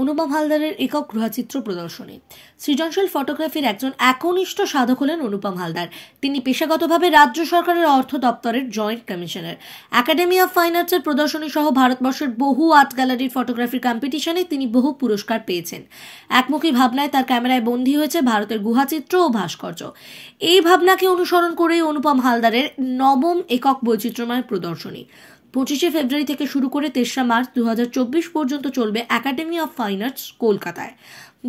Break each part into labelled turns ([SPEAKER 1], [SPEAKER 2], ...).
[SPEAKER 1] অনুপম হালদারের একক গ্রহচিত্র প্রদর্শনী। সৃজনশীল ফটোগ্রাফির একজন একনিষ্ঠ সাধক হলেন অনুপম হালদার। তিনি পেশাগতভাবে রাজ্য সরকারের অর্থ দপ্তরের joint commissioner. Academy of fine আর্টসের প্রদর্শনী সহ ভারতবর্ষের বহু আর্ট গ্যালারির ফটোগ্রাফির কম্পিটিশনে তিনি বহু পুরস্কার পেয়েছেন। একমুখী ভাবনায় তার ক্যামেরায় বন্দী হয়েছে ভারতের গুহাচিত্র ও ভাস্কর্য। এই ভাবনাকে অনুসরণ করেই অনুপম হালদারের নবম একক বৈচিত্র্যময় প্রদর্শনী 25 ফেব্রুয়ারি থেকে শুরু করে 23 মার্চ 2024 পর্যন্ত চলবে একাডেমি অফ ফাইন আর্টস কলকাতায়।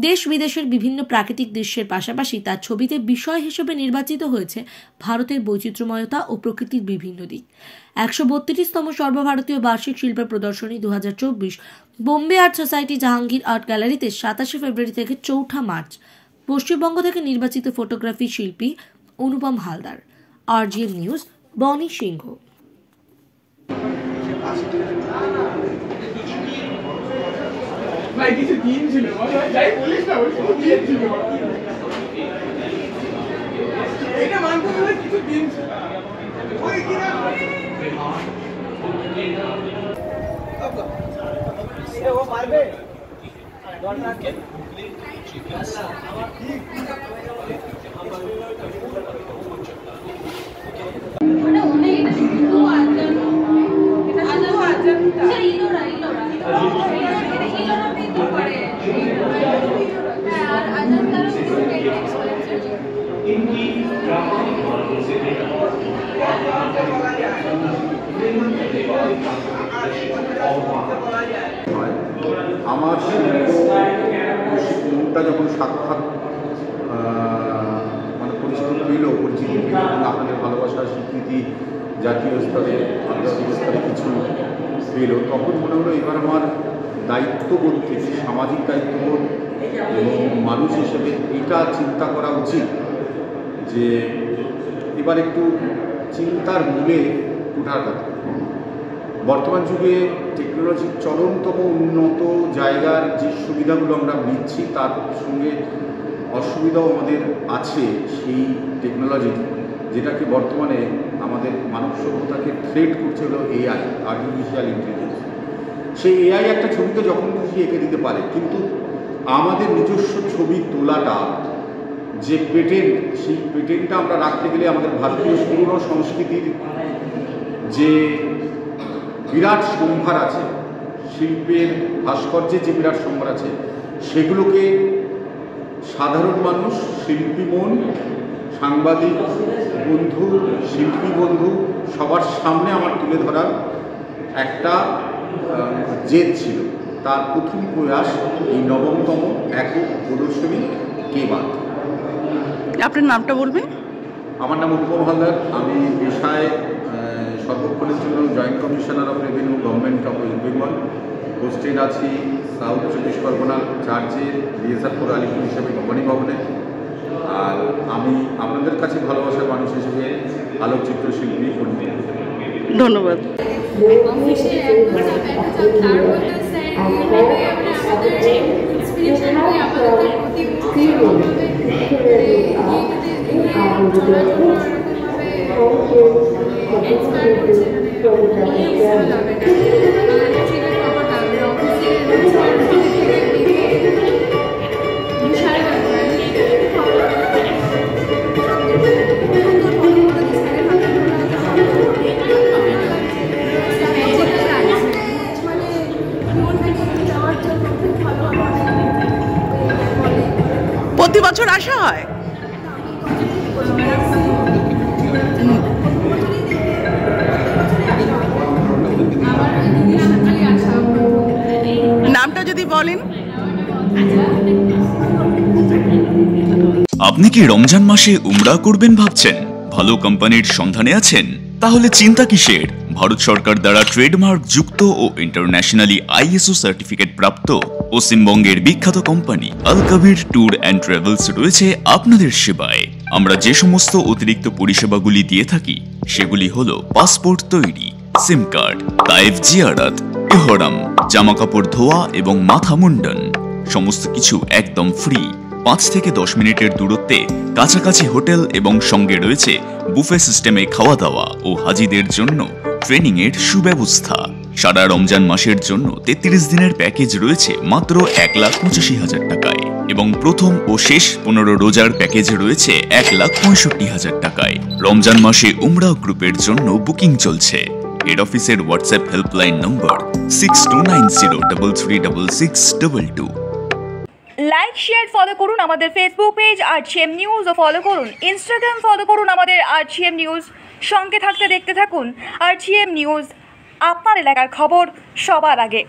[SPEAKER 1] দেশ বিদেশের বিভিন্ন প্রাকৃতিক দৃশ্যের পাশাপাশি তার ছবিতে বিষয় হিসেবে নির্বাচিত হয়েছে ভারতের বৈচিত্র্যময়তা ও প্রকৃতির বিভিন্ন দিক। 132তম সর্বভারতীয় বার্ষিক শিল্প প্রদর্শনী 2024 Bombay art society Jahangir art গ্যালারিতে 27 ফেব্রুয়ারি থেকে 4 মার্চ। পশ্চিমবঙ্গ থেকে নির্বাচিত ফটোগ্রাফি শিল্পী অনুপম হালদার। RGM নিউজ, বনি সিংহ।
[SPEAKER 2] ভাই কিছু দিন ছিল যাই বলিস না ওই শুধু দিন ছিল এটা মানতে হবে কিছু দিন ছিল ওই কি না এটা ও মারবে দরকার কে
[SPEAKER 3] মানে অনেক শুধু আজান এটা শুধু আজানটা ইলোরা আর আজান তারা পুরো টেকনিক্স করেছে।
[SPEAKER 4] আমার শিল্পটা যখন সাক্ষাৎ মানে পরিচিতি পেল আপনাদের ভালোবাসার স্বীকৃতি জাতীয় স্তরে আন্তর্জাতিক স্তরে কিছু পেল, তখন মনে হলো এবার আমার দায়িত্ববোধ থেকে সামাজিক দায়িত্ববোধ এবং মানুষ হিসেবে এটা চিন্তা করা উচিত যে এবার একটু চিন্তার মূলে ওঠার কথা। বর্তমান যুগে টেকনোলজির চরমতম উন্নত জায়গার যে সুবিধাগুলো আমরা নিচ্ছি তার সঙ্গে অসুবিধাও আমাদের আছে সেই টেকনোলজি, যেটাকে বর্তমানে আমাদের মানব সভ্যতাকে থ্রেট করছে হলো এআই, আর্টিফিশিয়াল ইন্টেলিজেন্স। সেই এআই একটা ছবিকে যখন খুশি এঁকে দিতে পারে, কিন্তু আমাদের নিজস্ব ছবি তোলাটা যে পেটেন্ট, সেই পেটেন্টটা আমরা রাখতে গেলে আমাদের ভারতীয় পুরনো সংস্কৃতির যে বিরাট সম্ভার আছে, শিল্পের ভাস্কর্যের যে বিরাট সম্ভার আছে, সেগুলোকে সাধারণ মানুষ, শিল্পী মন, সাংবাদিক বন্ধু, শিল্পী বন্ধু সবার সামনে আমার তুলে ধরার একটা জেদ ছিল। তার প্রথম প্রয়াস এই নবমতম একক প্রদর্শনী কে বাদ।
[SPEAKER 5] আপনার নামটা বলবেন?
[SPEAKER 4] আমার নাম অনুপম হালদার। আমি পেশায় সর্বক্ষণের জন্য joint commissioner of revenue, government of West Bengal. Posted আছি সাউথ 24 পরগনা চার্চের রিয়েসারপুর আলিপুর হিসেবে ভবানী ভবনে। আর আমি আপনাদের কাছে ভালোবাসার মানুষ হিসেবে আলোকচিত্র শিল্পী কর্মী।
[SPEAKER 5] ধন্যবাদ। প্রতি বছর আসা হয়? নামটা যদি বলেন।
[SPEAKER 6] আপনি কি রমজান মাসে উমরা করবেন ভাবছেন? ভালো কোম্পানির সন্ধানে আছেন? তাহলে চিন্তা কিসের? ভারত সরকার দ্বারা ট্রেডমার্ক যুক্ত ও ইন্টারন্যাশনালি ISO সার্টিফিকেট প্রাপ্ত পশ্চিমবঙ্গের বিখ্যাত company Al Kabir tour and travels রয়েছে আপনাদের সেবায়। আমরা যে সমস্ত অতিরিক্ত পরিষেবাগুলি দিয়ে থাকি সেগুলি হলো পাসপোর্ট তৈরি, সিম কার্ড, তায়েফ জিয়ারত, ইহরাম, জামাকাপড় ধোয়া এবং মাথা মুন্ডন, সমস্ত কিছু একদম ফ্রি। 5 থেকে 10 মিনিটের দূরত্বে কাছাকাছি হোটেল এবং সঙ্গে রয়েছে বুফে সিস্টেমে খাওয়া দাওয়া ও হাজিদের জন্য ট্রেনিং এর সুব্যবস্থা। সারা রমজান মাসের জন্য 33 দিনের প্যাকেজ রয়েছে মাত্র 1,85,000 টাকায় এবং প্রথম ও শেষ 15 রোজার প্যাকেজ রয়েছে 1,65,000 টাকায়। রমজান মাসে উমরা গ্রুপের জন্য বুকিং চলছে। হেড অফিসের WhatsApp helpline number 6290336622।
[SPEAKER 7] Like share follow করুন আমাদের ফেসবুক পেজ RGM নিউজ ও ফলো করুন ইনস্টাগ্রাম ফলো করুন আমাদের RGM নিউজ। সঙ্গে থাকতে দেখতে থাকুন RGM নিউজ, আপনার এলাকার খবর সবার আগে।